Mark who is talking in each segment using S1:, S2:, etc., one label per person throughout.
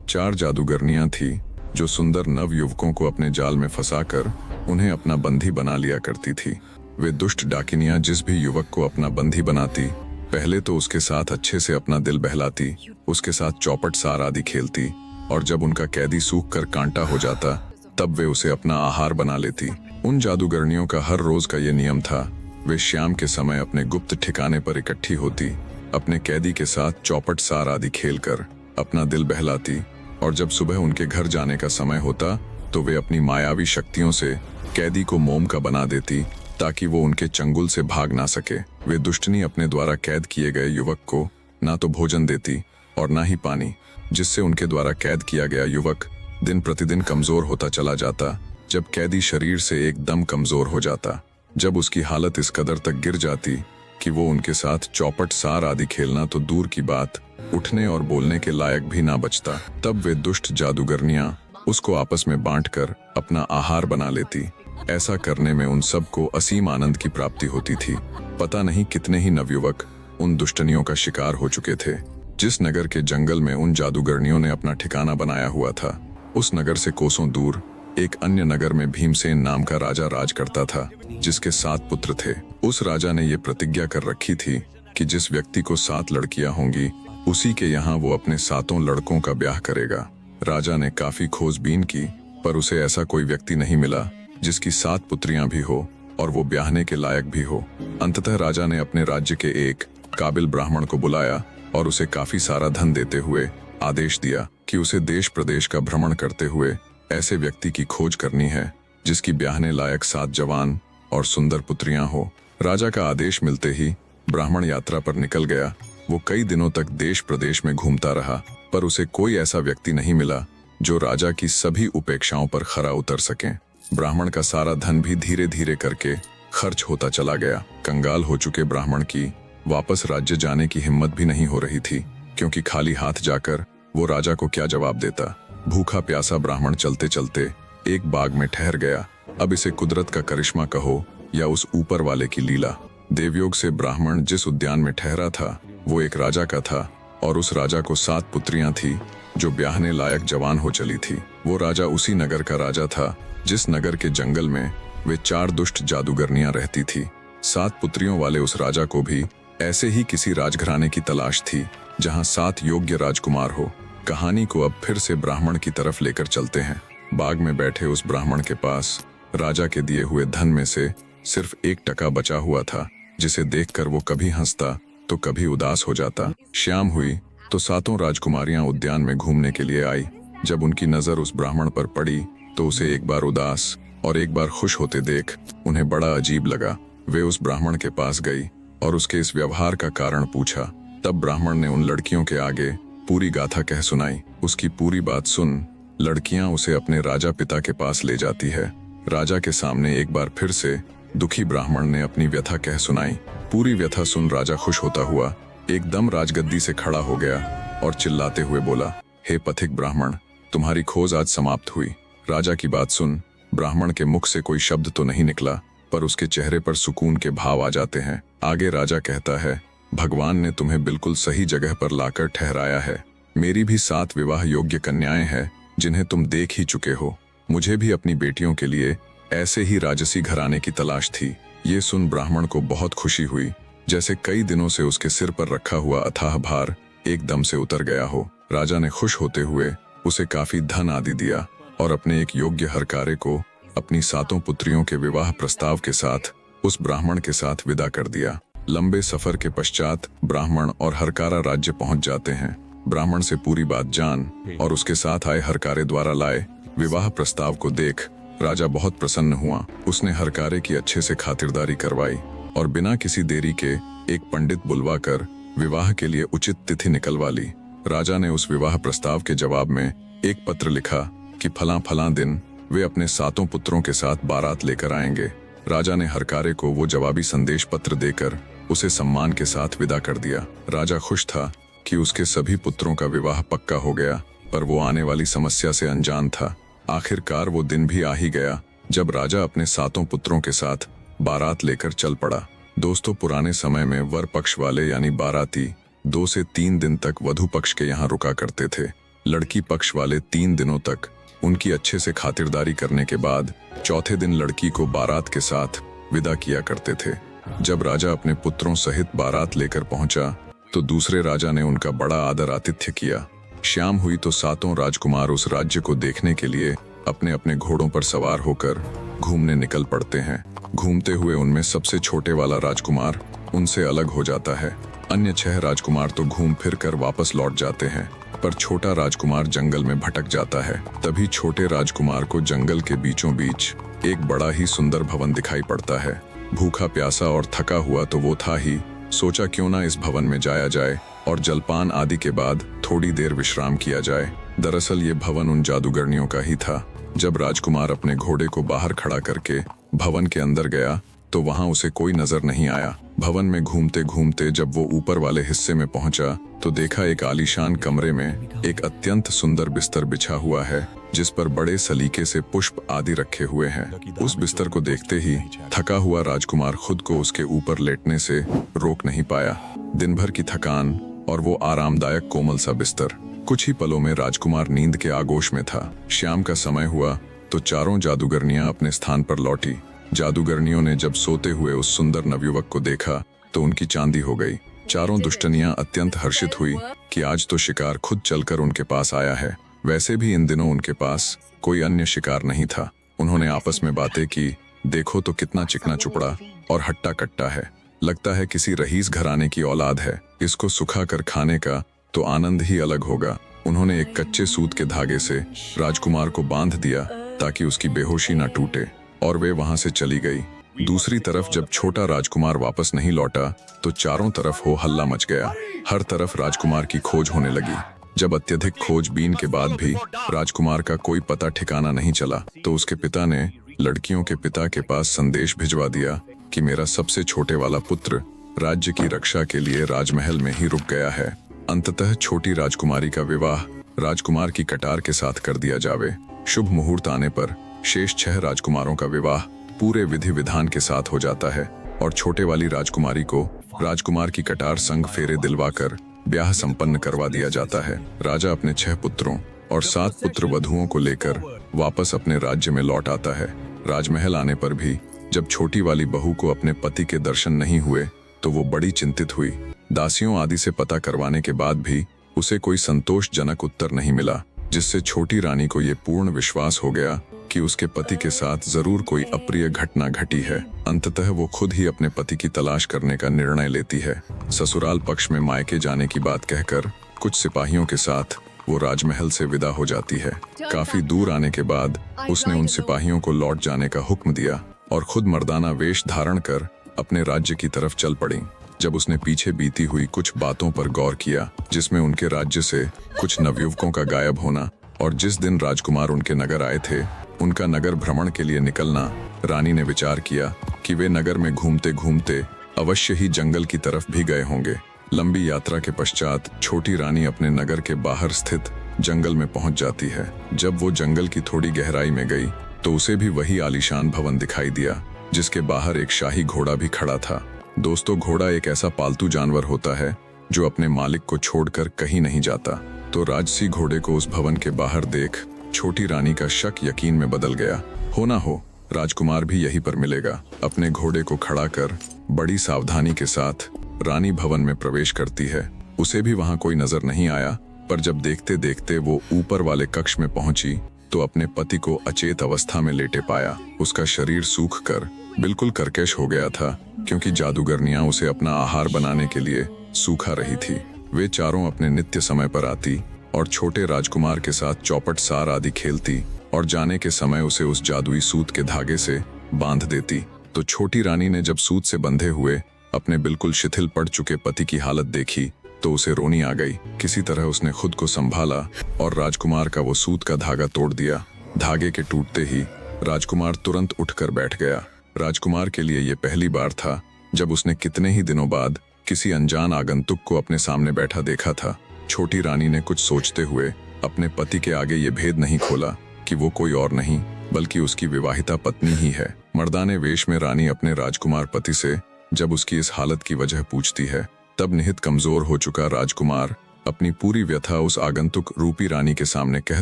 S1: 4 जादूगरनियां थी जो सुंदर नव युवकों को अपने जाल में फंसाकर उन्हें अपना बंधी बना लिया करती थी। वे दुष्ट डाकिनियां जिस भी युवक को अपना बंधी बनाती, पहले तो उसके साथ अच्छे से अपना दिल बहलाती, उसके साथ चौपट सार आदि खेलती, और जब उनका कैदी सूख कर कांटा हो जाता तब वे उसे अपना आहार बना लेती। उन जादूगरनियों का हर रोज का ये नियम था। वे शाम के समय अपने गुप्त ठिकाने पर इकट्ठी होती, अपने कैदी के साथ चौपट सार आदि खेलकर अपना दिल बहलाती, और जब सुबह उनके घर जाने का समय होता तो वे अपनी मायावी शक्तियों से कैदी को मोम का बना देती ताकि वो उनके चंगुल से भाग ना सके। वे दुष्टनी अपने द्वारा कैद किए गए युवक को ना तो भोजन देती और ना ही पानी, जिससे उनके द्वारा कैद किया गया युवक दिन प्रतिदिन कमजोर होता चला जाता। जब कैदी शरीर से एकदम कमजोर हो जाता, जब उसकी हालत इस कदर तक गिर जाती कि वो उनके साथ चौपट सार आदि खेलना तो दूर की बात, उठने और बोलने के लायक भी ना बचता, तब वे दुष्ट जादूगरनियां उसको आपस में बांटकर अपना आहार बना लेती। ऐसा करने में उन सबको असीम आनंद की प्राप्ति होती थी। पता नहीं कितने ही नवयुवक उन दुष्टनियों का शिकार हो चुके थे। जिस नगर के जंगल में उन जादूगरनियों ने अपना ठिकाना बनाया हुआ था, उस नगर से कोसों दूर एक अन्य नगर में भीमसेन नाम का राजा राज करता था, जिसके 7 पुत्र थे। उस राजा ने ये प्रतिज्ञा कर रखी थी कि जिस व्यक्ति को 7 लड़कियां होंगी, उसी के यहाँ वो अपने 7 लड़कों का ब्याह करेगा। राजा ने काफी खोजबीन की, पर उसे ऐसा कोई व्यक्ति नहीं मिला जिसकी 7 पुत्रियां भी हो और वो ब्याहने के लायक भी हो। अंततः राजा ने अपने राज्य के एक काबिल ब्राह्मण को बुलाया और उसे काफी सारा धन देते हुए आदेश दिया कि उसे देश प्रदेश का भ्रमण करते हुए ऐसे व्यक्ति की खोज करनी है जिसकी ब्याहने लायक 7 जवान और सुंदर पुत्रियां हो। राजा का आदेश मिलते ही ब्राह्मण यात्रा पर निकल गया। वो कई दिनों तक देश प्रदेश में घूमता रहा, पर उसे कोई ऐसा व्यक्ति नहीं मिला जो राजा की सभी उपेक्षाओं पर खरा उतर सके। ब्राह्मण का सारा धन भी धीरे धीरे करके खर्च होता चला गया। कंगाल हो चुके ब्राह्मण की वापस राज्य जाने की हिम्मत भी नहीं हो रही थी, क्योंकि खाली हाथ जाकर वो राजा को क्या जवाब देता। भूखा प्यासा ब्राह्मण चलते चलते एक बाग में ठहर गया। अब इसे कुदरत का करिश्मा कहो या उस ऊपर वाले की लीला। देवयोग से ब्राह्मण जिस उद्यान में ठहरा था वो एक राजा का था, और उस राजा को 7 पुत्रियां थी जो ब्याहने लायक जवान हो चली थी। वो राजा उसी नगर का राजा था जिस नगर के जंगल में वे 4 दुष्ट जादूगरनियां रहती थी। 7 पुत्रियों वाले उस राजा को भी ऐसे ही किसी राजघराने की तलाश थी जहां 7 योग्य राजकुमार हो। कहानी को अब फिर से ब्राह्मण की तरफ लेकर चलते हैं। बाग में बैठे उस ब्राह्मण के पास राजा के दिए हुए धन में से सिर्फ 1 टका बचा हुआ था, जिसे देखकर वो कभी हंसता तो कभी उदास हो जाता। शाम हुई तो 7 राजकुमारियां उद्यान में घूमने के लिए आई। जब उनकी नजर उस ब्राह्मण पर पड़ी तो उसे एक बार उदास और एक बार खुश होते देख उन्हें बड़ा अजीब लगा। वे उस ब्राह्मण के पास गई और उसके इस व्यवहार का कारण पूछा। तब ब्राह्मण ने उन लड़कियों के आगे पूरी गाथा कह सुनाई। उसकी पूरी बात सुन लड़कियां उसे अपने राजा पिता के पास ले जाती है। राजा के सामने एक बार फिर से दुखी ब्राह्मण ने अपनी व्यथा कह सुनाई। पूरी व्यथा सुन राजा खुश होता हुआ एकदम राजगद्दी से खड़ा हो गया और चिल्लाते हुए बोला, हे पथिक ब्राह्मण, तुम्हारी खोज आज समाप्त हुई। राजा की बात सुन ब्राह्मण के मुख से कोई शब्द तो नहीं निकला, पर उसके चेहरे पर सुकून के भाव आ जाते हैं। आगे राजा कहता है, भगवान ने तुम्हें बिल्कुल सही जगह पर लाकर ठहराया है। मेरी भी 7 विवाह योग्य कन्याएं हैं जिन्हें तुम देख ही चुके हो। मुझे भी अपनी बेटियों के लिए ऐसे ही राजसी घराने की तलाश थी। ये सुन ब्राह्मण को बहुत खुशी हुई, जैसे कई दिनों से उसके सिर पर रखा हुआ अथाह भार एकदम से उतर गया हो। राजा ने खुश होते हुए उसे काफी धन आदि दिया और अपने एक योग्य हरकारे को अपनी 7 पुत्रियों के विवाह प्रस्ताव के साथ उस ब्राह्मण के साथ विदा कर दिया। लंबे सफर के पश्चात ब्राह्मण और हरकारा राज्य पहुंच जाते हैं। ब्राह्मण से पूरी बात जान और उसके साथ आए हरकारे द्वारा लाए विवाह प्रस्ताव को देख राजा बहुत प्रसन्न हुआ। उसने हरकारे की अच्छे से खातिरदारी करवाई और बिना किसी देरी के एक पंडित बुलवाकर विवाह के लिए उचित तिथि निकलवा ली। राजा ने उस विवाह प्रस्ताव के जवाब में एक पत्र लिखा कि फलां फलां दिन वे अपने 7 पुत्रों के साथ बारात लेकर आएंगे। राजा ने हरकारे को वो जवाबी संदेश पत्र देकर उसे सम्मान के साथ विदा कर दिया। राजा खुश था कि उसके सभी पुत्रों का विवाह पक्का हो गया, पर वो आने वाली समस्या से अनजान था। आखिरकार वो दिन भी आ ही गया जब राजा अपने 7 पुत्रों के साथ बारात लेकर चल पड़ा। दोस्तों, पुराने समय में वर पक्ष वाले यानी बाराती 2 से 3 दिन तक वधु पक्ष के यहाँ रुका करते थे। लड़की पक्ष वाले 3 दिनों तक उनकी अच्छे से खातिरदारी करने के बाद चौथे दिन लड़की को बारात के साथ विदा किया करते थे। जब राजा अपने पुत्रों सहित बारात लेकर पहुंचा तो दूसरे राजा ने उनका बड़ा आदर आतिथ्य किया। शाम हुई तो सातों राजकुमार उस राज्य को देखने के लिए अपने अपने घोड़ों पर सवार होकर घूमने निकल पड़ते हैं। घूमते हुए उनमें सबसे छोटे वाला राजकुमार उनसे अलग हो जाता है। अन्य 6 राजकुमार तो घूम फिर कर वापस लौट जाते हैं, पर छोटा राजकुमार जंगल में भटक जाता है। तभी छोटे राजकुमार को जंगल के बीचों बीच एक बड़ा ही सुंदर भवन दिखाई पड़ता है। भूखा प्यासा और थका हुआ तो वो था ही, सोचा क्यों ना इस भवन में जाया जाए और जलपान आदि के बाद थोड़ी देर विश्राम किया जाए। दरअसल ये भवन उन जादूगरनियों का ही था। जब राजकुमार अपने घोड़े को बाहर खड़ा करके भवन के अंदर गया तो वहां उसे कोई नजर नहीं आया। भवन में घूमते घूमते जब वो ऊपर वाले हिस्से में पहुंचा तो देखा एक आलीशान कमरे में एक अत्यंत सुंदर बिस्तर बिछा हुआ है, जिस पर बड़े सलीके से पुष्प आदि रखे हुए हैं। उस बिस्तर को देखते ही थका हुआ राजकुमार खुद को उसके ऊपर लेटने से रोक नहीं पाया। दिन भर की थकान और वो आरामदायक कोमल सा बिस्तर। कुछ ही पलों में राजकुमार नींद के आगोश में था। शाम का समय हुआ तो चारों जादूगरनियां अपने स्थान पर लौटी। जादूगरनियों ने जब सोते हुए उस सुंदर नवयुवक को देखा तो उनकी चांदी हो गई। चारों दुष्टनियां अत्यंत हर्षित हुई कि आज तो शिकार खुद चलकर उनके पास आया है। वैसे भी इन दिनों उनके पास कोई अन्य शिकार नहीं था। उन्होंने आपस में बातें की, देखो तो कितना चिकना चुपड़ा और हट्टा कट्टा है, लगता है किसी रईस घराने की औलाद है। इसको सुखा कर खाने का तो आनंद ही अलग होगा। उन्होंने एक कच्चे सूत के धागे से राजकुमार को बांध दिया ताकि उसकी बेहोशी न टूटे, और वे वहां से चली गई। दूसरी तरफ जब छोटा राजकुमार वापस नहीं लौटा तो चारों तरफ हो हल्ला मच गया। हर तरफ राजकुमार की खोज होने लगी। जब अत्यधिक खोजबीन के बाद भी राजकुमार का कोई पता ठिकाना नहीं चला तो उसके पिता ने लड़कियों के पिता के पास संदेश भिजवा दिया कि मेरा सबसे छोटे वाला पुत्र राज्य की रक्षा के लिए राजमहल में ही रुक गया है। अंततः छोटी राजकुमारी का विवाह राजकुमार की कटार के साथ कर दिया जावे। शुभ मुहूर्त आने पर शेष 6 राजकुमारों का विवाह पूरे विधि विधान के साथ हो जाता है और छोटे वाली राजकुमारी को राजकुमार की कटार संग फेरे दिलवाकर ब्याह संपन्न करवा दिया जाता है। राजा अपने 6 पुत्रों और 7 पुत्र वधुओं को लेकर वापस अपने राज्य में लौट आता है। राजमहल आने पर भी जब छोटी वाली बहू को अपने पति के दर्शन नहीं हुए तो वो बड़ी चिंतित हुई। दासियों आदि से पता करवाने के बाद भी उसे कोई संतोषजनक उत्तर नहीं मिला, जिससे छोटी रानी को ये पूर्ण विश्वास हो गया कि उसके पति के साथ जरूर कोई अप्रिय घटना घटी है। अंततः वो खुद ही अपने पति की तलाश करने का निर्णय लेती है। ससुराल पक्ष में मायके जाने की बात कहकर कुछ सिपाहियों के साथ वो राजमहल से विदा हो जाती है। काफी दूर आने के बाद उसने उन सिपाहियों को लौट जाने का हुक्म दिया और खुद मर्दाना वेश धारण कर अपने राज्य की तरफ चल पड़ी। जब उसने पीछे बीती हुई कुछ बातों पर गौर किया, जिसमें उनके राज्य से कुछ नवयुवकों का गायब होना और जिस दिन राजकुमार उनके नगर आए थे उनका नगर भ्रमण के लिए निकलना, रानी ने विचार किया कि वे नगर में घूमते घूमते अवश्य ही जंगल की तरफ भी गए होंगे। लंबी यात्रा के पश्चात छोटी रानी अपने नगर के बाहर स्थित जंगल में पहुंच जाती है। जब वो जंगल की थोड़ी गहराई में गई तो उसे भी वही आलीशान भवन दिखाई दिया, जिसके बाहर एक शाही घोड़ा भी खड़ा था। दोस्तों, घोड़ा एक ऐसा पालतू जानवर होता है जो अपने मालिक को छोड़कर कहीं नहीं जाता। तो राजसी घोड़े को उस भवन के बाहर देख छोटी रानी का शक यकीन में बदल गया। हो ना हो राजकुमार भी यहीं पर मिलेगा। अपने घोड़े को खड़ा कर बड़ी सावधानी के साथ रानी भवन में प्रवेश करती है। उसे भी वहां कोई नजर नहीं आया, पर जब देखते देखते वो ऊपर वाले कक्ष में पहुंची तो अपने पति को अचेत अवस्था में लेटे पाया। उसका शरीर सूख कर बिल्कुल करकश हो गया था, क्योंकि जादूगरनियां उसे अपना आहार बनाने के लिए सूखा रही थी। वे चारों अपने नित्य समय पर आती और छोटे राजकुमार के साथ चौपट सार आदि खेलती और जाने के समय उसे उस जादुई सूत के धागे से बांध देती। तो छोटी रानी ने जब सूत से बंधे हुए अपने बिल्कुल शिथिल पड़ चुके पति की हालत देखी तो उसे रोनी आ गई। किसी तरह उसने खुद को संभाला और राजकुमार का वो सूत का धागा तोड़ दिया। धागे के टूटते ही राजकुमार तुरंत उठकर बैठ गया। राजकुमार के लिए ये पहली बार था जब उसने कितने ही दिनों बाद किसी अनजान आगंतुक को अपने सामने बैठा देखा था। छोटी रानी ने कुछ सोचते हुए अपने पति के आगे ये भेद नहीं खोला कि वो कोई और नहीं बल्कि उसकी विवाहिता पत्नी ही है। मर्दाने वेश में रानी अपने राजकुमार पति से जब उसकी इस हालत की वजह पूछती है, तब निहित कमजोर हो चुका राजकुमार अपनी पूरी व्यथा उस आगंतुक रूपी रानी के सामने कह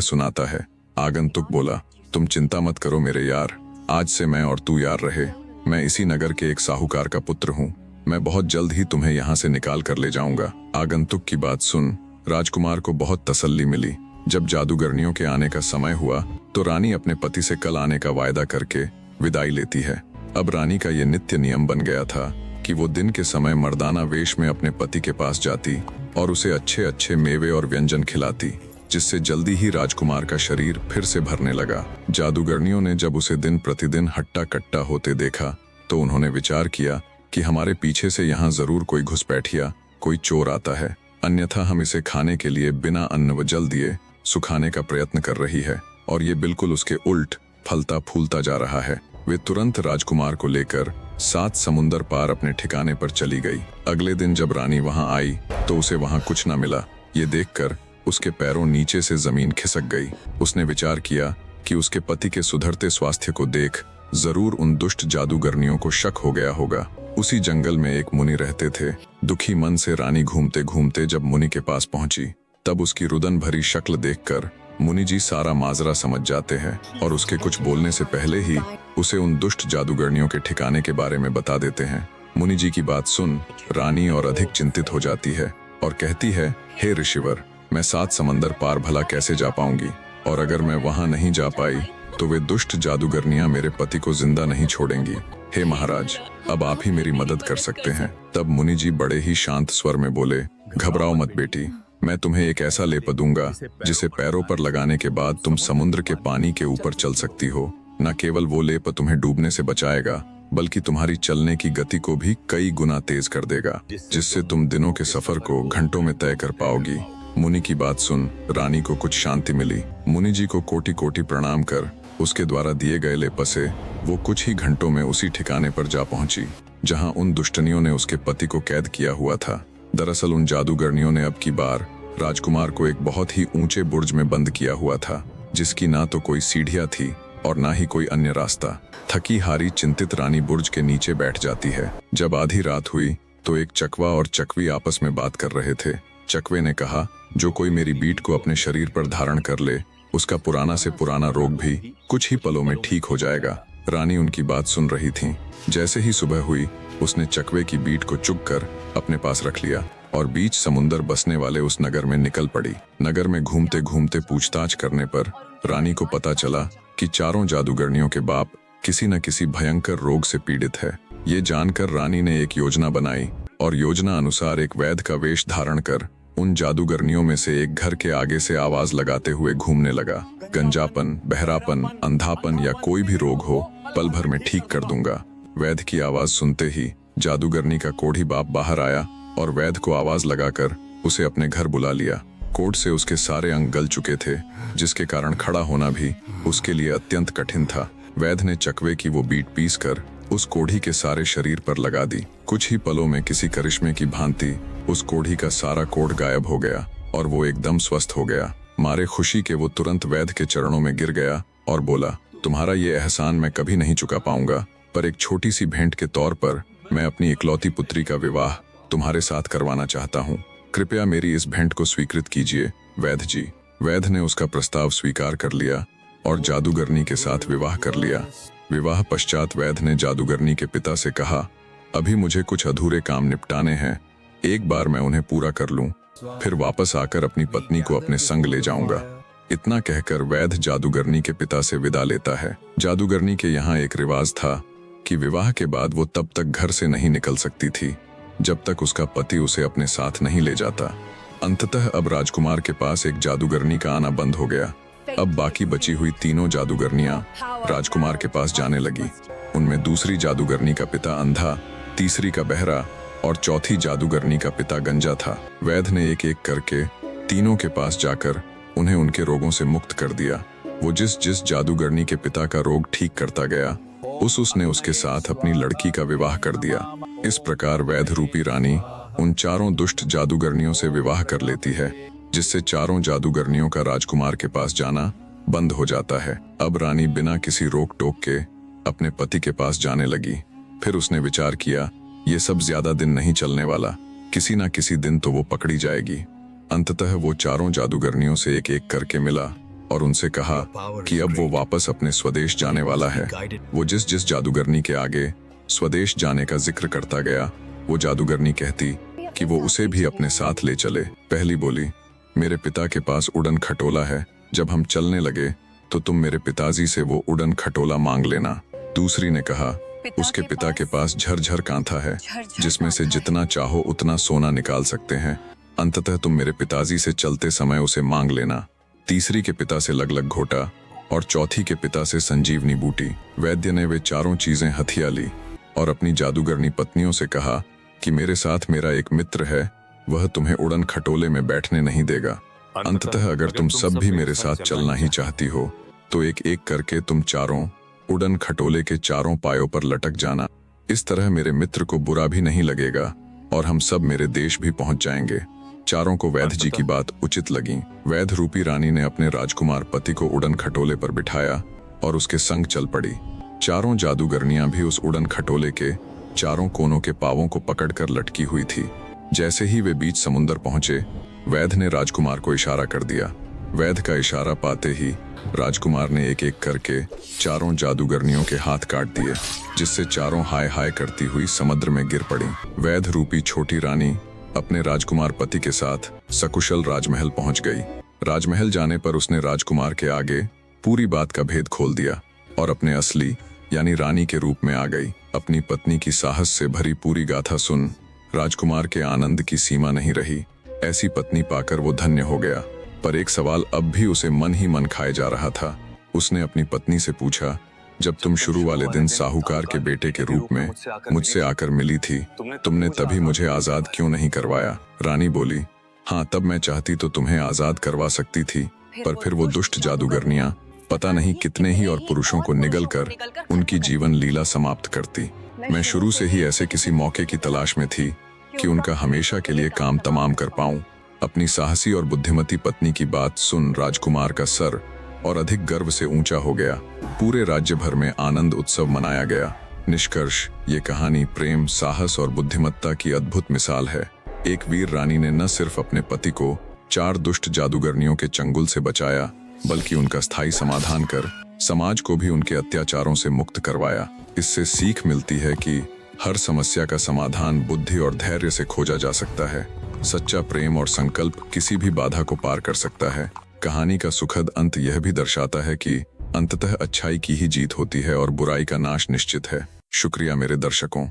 S1: सुनाता है। आगंतुक बोला, तुम चिंता मत करो मेरे यार, आज से मैं और तू यार रहे। मैं इसी नगर के एक साहूकार का पुत्र हूँ। मैं बहुत जल्द ही तुम्हें यहाँ से निकाल कर ले जाऊंगा। आगंतुक की बात सुन राजकुमार को बहुत तसल्ली मिली। जब जादूगरनियों के आने का समय हुआ तो रानी अपने पति से कल आने का वायदा करके विदाई लेती है। अब रानी का ये नित्य नियम बन गया था कि वो दिन के समय मर्दाना वेश में अपने पति के पास जाती और उसे अच्छे अच्छे मेवे और व्यंजन खिलाती, जिससे जल्दी ही राजकुमार का शरीर फिर से भरने लगा। जादूगरनियों ने जब उसे दिन प्रतिदिन हट्टा कट्टा होते देखा तो उन्होंने विचार किया कि हमारे पीछे से यहाँ जरूर कोई घुसपैठिया, कोई चोर आता है, अन्यथा हम इसे खाने के लिए बिना अन्न व जल दिए सुखाने का प्रयत्न कर रही है, और ये बिल्कुल उसके उल्ट फलता फूलता जा रहा है। वे तुरंत राजकुमार को लेकर 7 समुंदर पार अपने ठिकाने पर चली गई। अगले दिन जब रानी वहां आई तो उसे वहां कुछ न मिला। ये देखकर उसके पैरों नीचे से जमीन खिसक गई। उसने विचार किया कि उसके पति के सुधरते स्वास्थ्य को देख जरूर उन दुष्ट जादूगरनियों को शक हो गया होगा। उसी जंगल में एक मुनि रहते थे। दुखी मन से रानी घूमते घूमते जब मुनि के पास पहुंची तब उसकी रुदन भरी शक्ल देखकर मुनि जी सारा माजरा समझ जाते हैं और उसके कुछ बोलने से पहले ही उसे उन दुष्ट जादूगरनियों के ठिकाने के बारे में बता देते हैं। मुनि जी की बात सुन रानी और अधिक चिंतित हो जाती है और कहती है, हे ऋषिवर, मैं 7 समंदर पार भला कैसे जा पाऊंगी, और अगर मैं वहां नहीं जा पाई तो वे दुष्ट जादूगरनियां मेरे पति को जिंदा नहीं छोड़ेंगी। हे महाराज, अब आप ही मेरी मदद कर सकते हैं। तब मुनि जी बड़े ही शांत स्वर में बोले, घबराओ मत बेटी, मैं तुम्हें एक ऐसा लेप दूंगा जिसे पैरों पर लगाने के बाद तुम समुद्र के पानी के ऊपर चल सकती हो। न केवल वो लेप तुम्हें डूबने से बचाएगा बल्कि तुम्हारी चलने की गति को भी कई गुना तेज कर देगा, जिससे तुम दिनों के सफर को घंटों में तय कर पाओगी। मुनि की बात सुन रानी को कुछ शांति मिली। मुनि जी को कोटि कोटि प्रणाम कर उसके द्वारा दिए गए लेप से वो कुछ ही घंटों में उसी ठिकाने पर जा पहुंची जहां उन दुष्टनियों ने उसके पति को कैद किया हुआ था। दरअसल उन जादूगरनियों ने अब की बार राजकुमार को एक बहुत ही ऊंचे बुर्ज में बंद किया हुआ था, जिसकी ना तो कोई सीढ़ियां थी और ना ही कोई अन्य रास्ता। थकी हारी चिंतित रानी बुर्ज के नीचे बैठ जाती है। जब आधी रात हुई तो एक चकवा और चकवी आपस में बात कर रहे थे। चकवे ने कहा, जो कोई मेरी बीट को अपने शरीर पर धारण कर ले उसका पुराना से पुराना रोग भी कुछ ही पलों में ठीक हो जाएगा। रानी उनकी बात सुन रही थी। जैसे ही सुबह हुई उसने चकवे की बीट को चुग कर अपने पास रख लिया और बीच समुंदर बसने वाले उस नगर में निकल पड़ी। नगर में घूमते घूमते पूछताछ करने पर रानी को पता चला कि चारों जादूगरनियों के बाप किसी न किसी भयंकर रोग से पीड़ित है। ये जानकर रानी ने एक योजना बनाई और योजना अनुसार एक वैद्य का वेश धारण कर उन जादूगरनियों में से एक घर के आगे से आवाज लगाते हुए घूमने लगा, गंजापन, बहरापन, अंधापन या कोई भी रोग हो पल भर में ठीक कर दूंगा। वैद्य की आवाज सुनते ही जादूगरनी का कोढ़ी बाप बाहर आया और वैद्य को आवाज लगाकर उसे अपने घर बुला लिया। कोढ़ से उसके सारे अंग गल चुके थे, जिसके कारण खड़ा होना भी उसके लिए अत्यंत कठिन था। वैद्य ने चकवे की वो बीट पीस कर उस कोढ़ी के सारे शरीर पर लगा दी। कुछ ही पलों में किसी करिश्मे की भांति उस कोढ़ी का सारा कोढ़ गायब हो गया और वो एकदम स्वस्थ हो गया। मारे खुशी के वो तुरंत वैद्य के चरणों में गिर गया और बोला, तुम्हारा ये एहसान मैं कभी नहीं चुका पाऊंगा, पर एक छोटी सी भेंट के तौर पर मैं अपनी इकलौती पुत्री का विवाह तुम्हारे साथ करवाना चाहता हूँ। कृपया मेरी इस भेंट को स्वीकृत कीजिए वैद्य जी। वैद्य ने उसका प्रस्ताव स्वीकार कर लिया और जादूगरनी के साथ विवाह कर लिया। विवाह पश्चात वैद्य ने जादूगरनी के पिता से कहा, अभी मुझे कुछ अधूरे काम निपटाने हैं, एक बार मैं उन्हें पूरा कर लूं, फिर वापस आकर अपनी पत्नी को अपने संग ले जाऊंगा। इतना कहकर वैद्य जादूगरनी के पिता से विदा लेता है। जादूगरनी के यहाँ एक रिवाज था कि विवाह के बाद वो तब तक घर से नहीं निकल सकती थी जब तक उसका पति उसे अपने साथ नहीं ले जाता। अंततः अब राजकुमार के पास एक जादूगरनी का आना बंद हो गया। अब बाकी बची हुई तीनों जादूगरनियां राजकुमार के पास जाने लगी। उनमें दूसरी जादूगरनी का पिता अंधा, तीसरी का बहरा और चौथी जादूगरनी का पिता गंजा था। वैद्य ने एक एक करके तीनों के पास जाकर उन्हें उनके रोगों से मुक्त कर दिया। वो जिस जिस जादूगरनी के पिता का रोग ठीक करता गया उसने उसके साथ अपनी लड़की का विवाह कर दिया। इस प्रकार वैद्य रूपी रानी उन चारों दुष्ट जादूगरनियों से विवाह कर लेती है, जिससे चारों जादूगरनियों का राजकुमार के पास जाना बंद हो जाता है। अब रानी बिना किसी रोक टोक के अपने पति के पास जाने लगी। फिर उसने विचार किया, ये सब ज्यादा दिन नहीं चलने वाला, किसी ना किसी दिन तो वो पकड़ी जाएगी। अंततः वो चारों जादूगरनियों से एक एक करके मिला और उनसे कहा कि अब वो वापस अपने स्वदेश जाने वाला है। वो जिस जिस जादूगरनी के आगे स्वदेश जाने का जिक्र करता गया, वो जादूगरनी कहती कि वो उसे भी अपने साथ ले चले। पहली बोली, मेरे पिता के पास उड़न खटोला है, जब हम चलने लगे तो तुम मेरे पिताजी से वो उड़न खटोला मांग लेना। दूसरी ने कहा, उसके पिता के पास झरझर कांथा है, जिसमें से जितना चाहो उतना सोना निकाल सकते हैं। अंततः तुम मेरे पिताजी से चलते समय उसे मांग लेना। तीसरी के पिता से लगलग घोटा और चौथी के पिता से संजीवनी बूटी। वैद्य ने वे चारों चीजें हथिया ली और अपनी जादूगरनी पत्नियों से कहा कि मेरे साथ मेरा एक मित्र है, वह तुम्हें उड़न खटोले में बैठने नहीं देगा। अंततः अगर तुम सब भी मेरे साथ चलना ही चाहती हो तो एक एक करके तुम चारों उड़न खटोले के चारों पायों पर लटक जाना। इस तरह मेरे मित्र को बुरा भी नहीं लगेगा और हम सब मेरे देश भी पहुंच जाएंगे। चारों को वैद्य जी की बात उचित लगी। वैद्य रूपी रानी ने अपने राजकुमार पति को उड़न खटोले पर बिठाया और उसके संग चल पड़ी। चारों जादूगरनियां भी उस उड़न खटोले के चारों कोनों के पावों को पकड़कर लटकी हुई थी। जैसे ही वे बीच समुद्र पहुंचे, वैद्य ने राजकुमार को इशारा कर दिया। वैद्य का इशारा पाते ही राजकुमार ने एक एक करके चारों जादूगरनियों के हाथ काट दिए, जिससे चारों हाय हाय करती हुई समुद्र में गिर पड़ी। वैद्य रूपी छोटी रानी अपने राजकुमार पति के साथ सकुशल राजमहल पहुंच गई। राजमहल जाने पर उसने राजकुमार के आगे पूरी बात का भेद खोल दिया और अपने असली यानी रानी के रूप में आ गई। अपनी पत्नी की साहस से भरी पूरी गाथा सुन राजकुमार के आनंद की सीमा नहीं रही। ऐसी पत्नी पाकर वो धन्य हो गया, पर एक सवाल अब भी उसे मन ही मन खाए जा रहा था। उसने अपनी पत्नी से पूछा, जब तुम शुरू वाले दिन साहूकार के बेटे के रूप में मुझसे आकर मिली थी, तुमने तभी मुझे आजाद क्यों नहीं करवाया? रानी बोली, हाँ, तब मैं चाहती तो तुम्हें आजाद करवा सकती थी, पर फिर वो दुष्ट जादूगरनियां पता नहीं कितने ही और पुरुषों को निगल कर उनकी जीवन लीला समाप्त करती। मैं शुरू से ही ऐसे किसी मौके की तलाश में थी कि उनका हमेशा के लिए काम तमाम कर पाऊं। अपनी साहसी और बुद्धिमती पत्नी की बात सुन राजकुमार का सर और अधिक गर्व से ऊंचा हो गया। पूरे राज्य भर में आनंद उत्सव मनाया गया। निष्कर्ष, ये कहानी प्रेम, साहस और बुद्धिमत्ता की अद्भुत मिसाल है। एक वीर रानी ने न सिर्फ अपने पति को 4 दुष्ट जादूगरनियों के चंगुल से बचाया, बल्कि उनका स्थायी समाधान कर समाज को भी उनके अत्याचारों से मुक्त करवाया। इससे सीख मिलती है कि हर समस्या का समाधान बुद्धि और धैर्य से खोजा जा सकता है। सच्चा प्रेम और संकल्प किसी भी बाधा को पार कर सकता है। कहानी का सुखद अंत यह भी दर्शाता है कि अंततः अच्छाई की ही जीत होती है और बुराई का नाश निश्चित है। शुक्रिया मेरे दर्शकों।